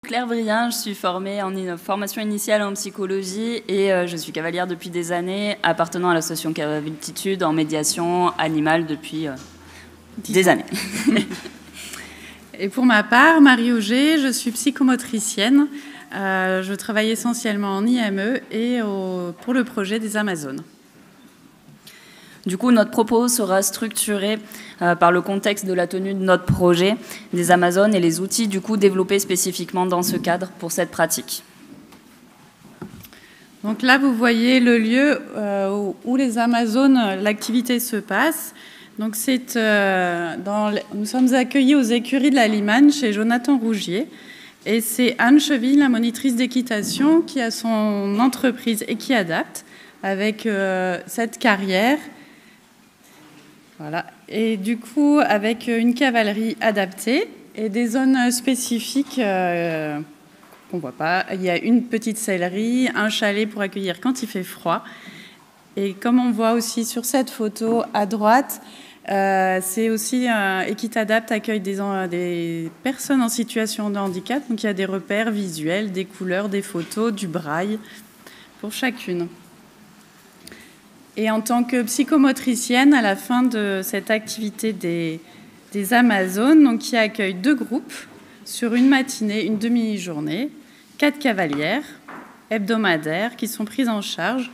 Claire Vrillin, je suis formée en formation initiale en psychologie et je suis cavalière depuis des années, appartenant à l'association Cavalitude en médiation animale depuis des années. Et pour ma part, Marie Auger, je suis psychomotricienne. Je travaille essentiellement en IME et pour le projet des Amazones. Du coup, notre propos sera structuré par le contexte de la tenue de notre projet des Amazones et les outils du coup développés spécifiquement dans ce cadre pour cette pratique. Donc là, vous voyez le lieu où les Amazones, l'activité se passe. Donc nous sommes accueillis aux écuries de la Limane chez Jonathan Rougier. Et c'est Anne Cheville, la monitrice d'équitation, qui a son entreprise et qui adapte avec cette carrière. Voilà. Et du coup, avec une cavalerie adaptée et des zones spécifiques qu'on ne voit pas. Il y a une petite sellerie, un chalet pour accueillir quand il fait froid. Et comme on voit aussi sur cette photo à droite, c'est aussi Equitadapt accueille des personnes en situation de handicap. Donc il y a des repères visuels, des couleurs, des photos, du braille pour chacune. Et en tant que psychomotricienne, à la fin de cette activité des Amazones, donc, qui accueille 2 groupes sur une matinée, une demi-journée, 4 cavalières hebdomadaires qui sont prises en charge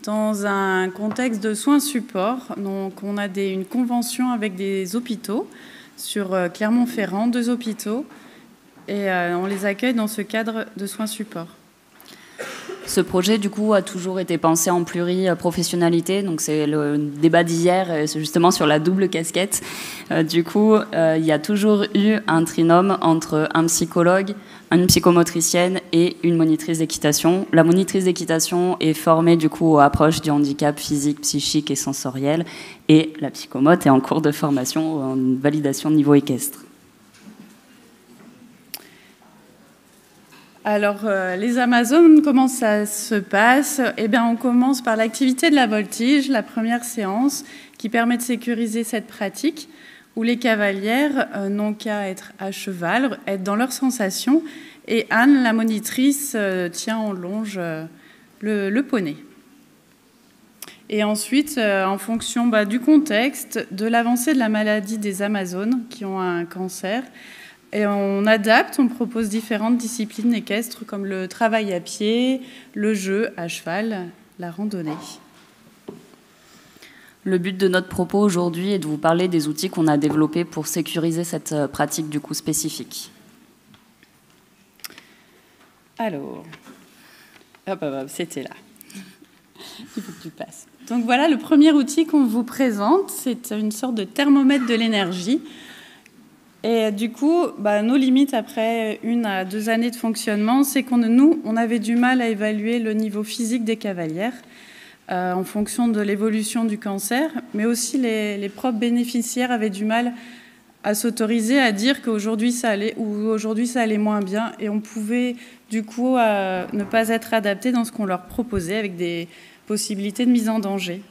dans un contexte de soins support. Donc, on a une convention avec des hôpitaux sur Clermont-Ferrand, 2 hôpitaux, et on les accueille dans ce cadre de soins support. Ce projet, du coup, a toujours été pensé en pluriprofessionnalité. Donc, c'est le débat d'hier, c'est justement sur la double casquette. Du coup, il y a toujours eu un trinôme entre un psychologue, une psychomotricienne et une monitrice d'équitation. La monitrice d'équitation est formée, du coup, aux approches du handicap physique, psychique et sensoriel. Et la psychomote est en cours de formation en validation de niveau équestre. Alors, les Amazones, comment ça se passe ? Eh bien, on commence par l'activité de la voltige, la première séance, qui permet de sécuriser cette pratique, où les cavalières n'ont qu'à être à cheval, être dans leurs sensations, et Anne, la monitrice, tient en longe le poney. Et ensuite, en fonction du contexte, de l'avancée de la maladie des Amazones, qui ont un cancer, et on adapte, on propose différentes disciplines équestres comme le travail à pied, le jeu à cheval, la randonnée. Le but de notre propos aujourd'hui est de vous parler des outils qu'on a développés pour sécuriser cette pratique du coup spécifique. Alors, c'était là. Il faut que tu passes. Donc voilà, le premier outil qu'on vous présente, c'est une sorte de thermomètre de l'énergie. Et du coup, nos limites après 1 à 2 années de fonctionnement, c'est on avait du mal à évaluer le niveau physique des cavalières en fonction de l'évolution du cancer, mais aussi les propres bénéficiaires avaient du mal à s'autoriser à dire qu'aujourd'hui ça allait ou aujourd'hui ça allait moins bien, et on pouvait du coup ne pas être adapté dans ce qu'on leur proposait avec des possibilités de mise en danger.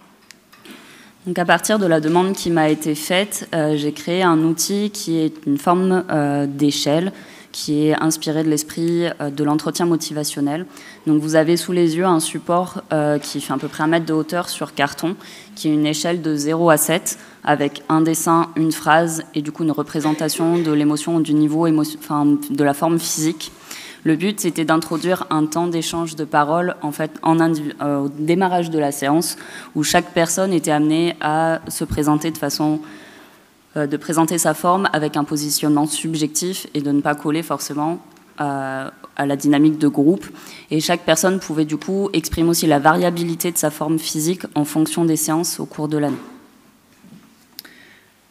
Donc à partir de la demande qui m'a été faite, j'ai créé un outil qui est une forme d'échelle qui est inspiré de l'esprit de l'entretien motivationnel. Donc vous avez sous les yeux un support qui fait à peu près 1 mètre de hauteur sur carton, qui est une échelle de 0 à 7, avec un dessin, une phrase et du coup une représentation de l'émotion ou du niveau de la forme physique. Le but, c'était d'introduire un temps d'échange de paroles en fait, au démarrage de la séance, où chaque personne était amenée à se présenter de présenter sa forme avec un positionnement subjectif et de ne pas coller forcément à la dynamique de groupe. Et chaque personne pouvait du coup exprimer aussi la variabilité de sa forme physique en fonction des séances au cours de l'année.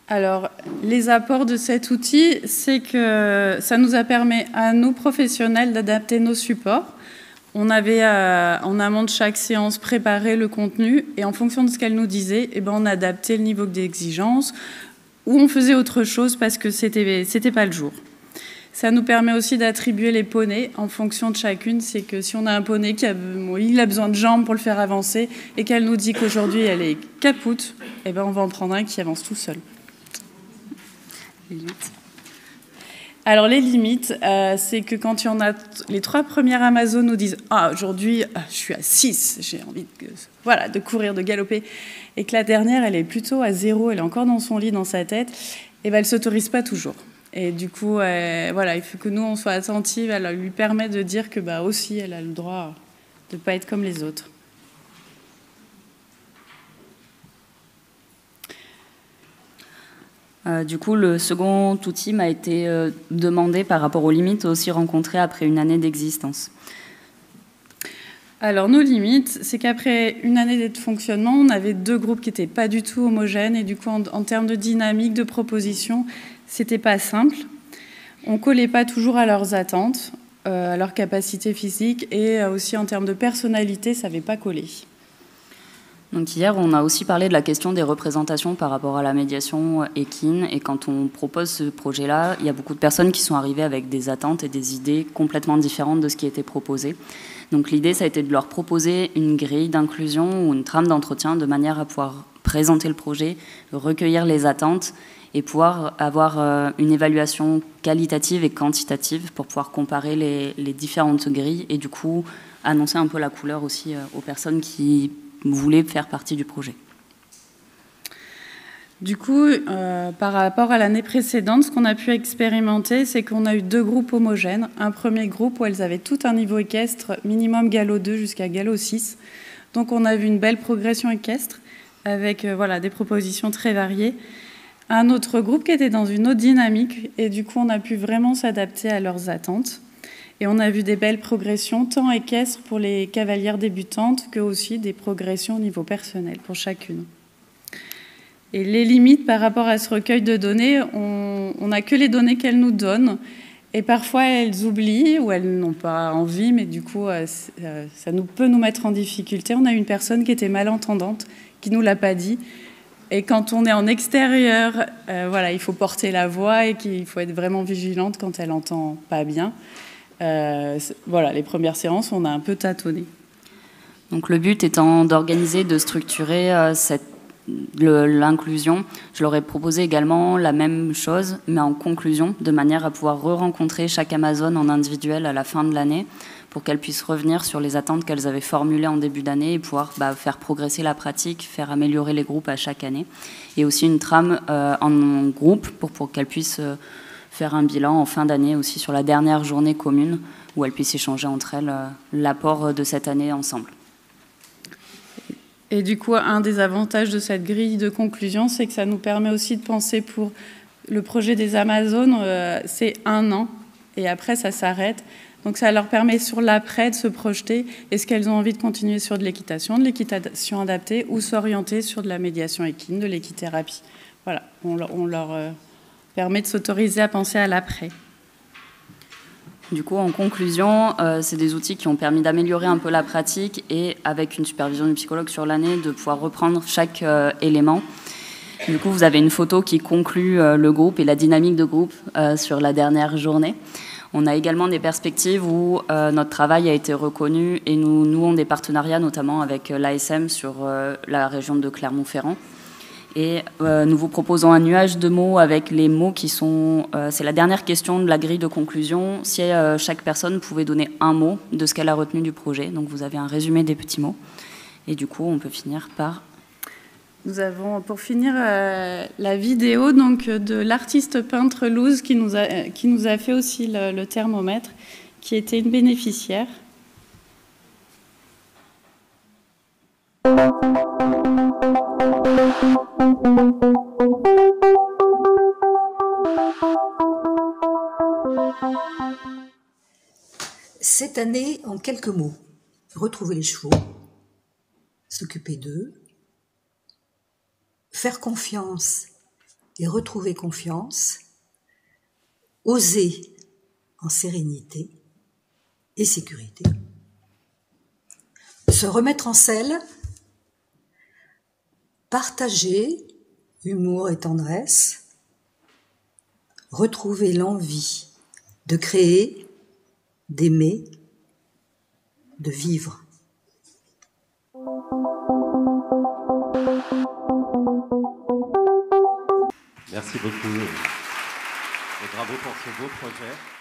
Alors, les apports de cet outil, c'est que ça nous a permis à nous, professionnels, d'adapter nos supports. On avait, en amont de chaque séance, préparé le contenu, et en fonction de ce qu'elle nous disait, on adaptait le niveau d'exigence, ou on faisait autre chose parce que c'était pas le jour. Ça nous permet aussi d'attribuer les poneys en fonction de chacune. C'est que si on a un poney il a besoin de jambes pour le faire avancer, et qu'elle nous dit qu'aujourd'hui elle est capoute, on va en prendre un qui avance tout seul. Alors les limites, c'est que quand il y en a, les 3 premières Amazones nous disent « Ah, aujourd'hui, je suis à 6, j'ai envie de courir, de galoper », et que la dernière, elle est plutôt à 0, elle est encore dans son lit, dans sa tête, et ben, elle ne s'autorise pas toujours. Et du coup, il faut que nous, on soit attentifs, elle lui permet de dire que aussi, elle a le droit de ne pas être comme les autres. Du coup, le second outil m'a été demandé par rapport aux limites aussi rencontrées après une année d'existence. Alors, nos limites, c'est qu'après une année de fonctionnement, on avait 2 groupes qui n'étaient pas du tout homogènes. Et du coup, en termes de dynamique, de proposition, c'était pas simple. On ne collait pas toujours à leurs attentes, à leurs capacités physiques. Et aussi, en termes de personnalité, ça n'avait pas collé. Donc hier, on a aussi parlé de la question des représentations par rapport à la médiation équine. Et quand on propose ce projet-là, il y a beaucoup de personnes qui sont arrivées avec des attentes et des idées complètement différentes de ce qui était proposé. Donc l'idée, ça a été de leur proposer une grille d'inclusion ou une trame d'entretien de manière à pouvoir présenter le projet, recueillir les attentes et pouvoir avoir une évaluation qualitative et quantitative pour pouvoir comparer les différentes grilles et du coup annoncer un peu la couleur aussi aux personnes qui voulaient faire partie du projet. Du coup, par rapport à l'année précédente, ce qu'on a pu expérimenter, c'est qu'on a eu 2 groupes homogènes. Un premier groupe où elles avaient tout un niveau équestre, minimum galop 2 jusqu'à galop 6. Donc on a vu une belle progression équestre avec des propositions très variées. Un autre groupe qui était dans une autre dynamique et du coup on a pu vraiment s'adapter à leurs attentes. Et on a vu des belles progressions, tant équestres pour les cavalières débutantes que aussi des progressions au niveau personnel pour chacune. Et les limites par rapport à ce recueil de données, on n'a que les données qu'elles nous donnent. Et parfois, elles oublient ou elles n'ont pas envie, mais du coup, ça peut nous mettre en difficulté. On a une personne qui était malentendante, qui ne nous l'a pas dit. Et quand on est en extérieur, il faut porter la voix et qu'il faut être vraiment vigilante quand elle n'entend pas bien. Les premières séances, on a un peu tâtonné. Donc le but étant d'organiser, de structurer l'inclusion. Je leur ai proposé également la même chose, mais en conclusion, de manière à pouvoir re-rencontrer chaque Amazone en individuel à la fin de l'année, pour qu'elles puissent revenir sur les attentes qu'elles avaient formulées en début d'année et pouvoir faire progresser la pratique, faire améliorer les groupes à chaque année. Et aussi une trame en groupe pour qu'elles puissent faire un bilan en fin d'année aussi sur la dernière journée commune, où elles puissent échanger entre elles l'apport de cette année ensemble. Et du coup, un des avantages de cette grille de conclusion, c'est que ça nous permet aussi de penser pour le projet des Amazones, c'est 1 an, et après ça s'arrête. Donc ça leur permet sur l'après de se projeter. Est-ce qu'elles ont envie de continuer sur de l'équitation adaptée, ou s'orienter sur de la médiation équine, de l'équithérapie. Voilà, on leur permet de s'autoriser à penser à l'après. Du coup, en conclusion, c'est des outils qui ont permis d'améliorer un peu la pratique et, avec une supervision du psychologue sur l'année, de pouvoir reprendre chaque élément. Du coup, vous avez une photo qui conclut le groupe et la dynamique de groupe sur la dernière journée. On a également des perspectives où notre travail a été reconnu et nous nouons des partenariats, notamment avec l'ASM sur la région de Clermont-Ferrand. Et nous vous proposons un nuage de mots avec les mots qui sont... c'est la dernière question de la grille de conclusion. Si chaque personne pouvait donner un mot de ce qu'elle a retenu du projet. Donc vous avez un résumé des petits mots. Et du coup, on peut finir par... Nous avons, pour finir, la vidéo donc, de l'artiste peintre Louz qui nous a fait aussi le thermomètre, qui était une bénéficiaire. Cette année, en quelques mots, retrouver les chevaux, s'occuper d'eux, faire confiance et retrouver confiance, oser en sérénité et sécurité, se remettre en selle, partager humour et tendresse, retrouver l'envie de créer, d'aimer, de vivre. Merci beaucoup. Et bravo pour ce beau projet.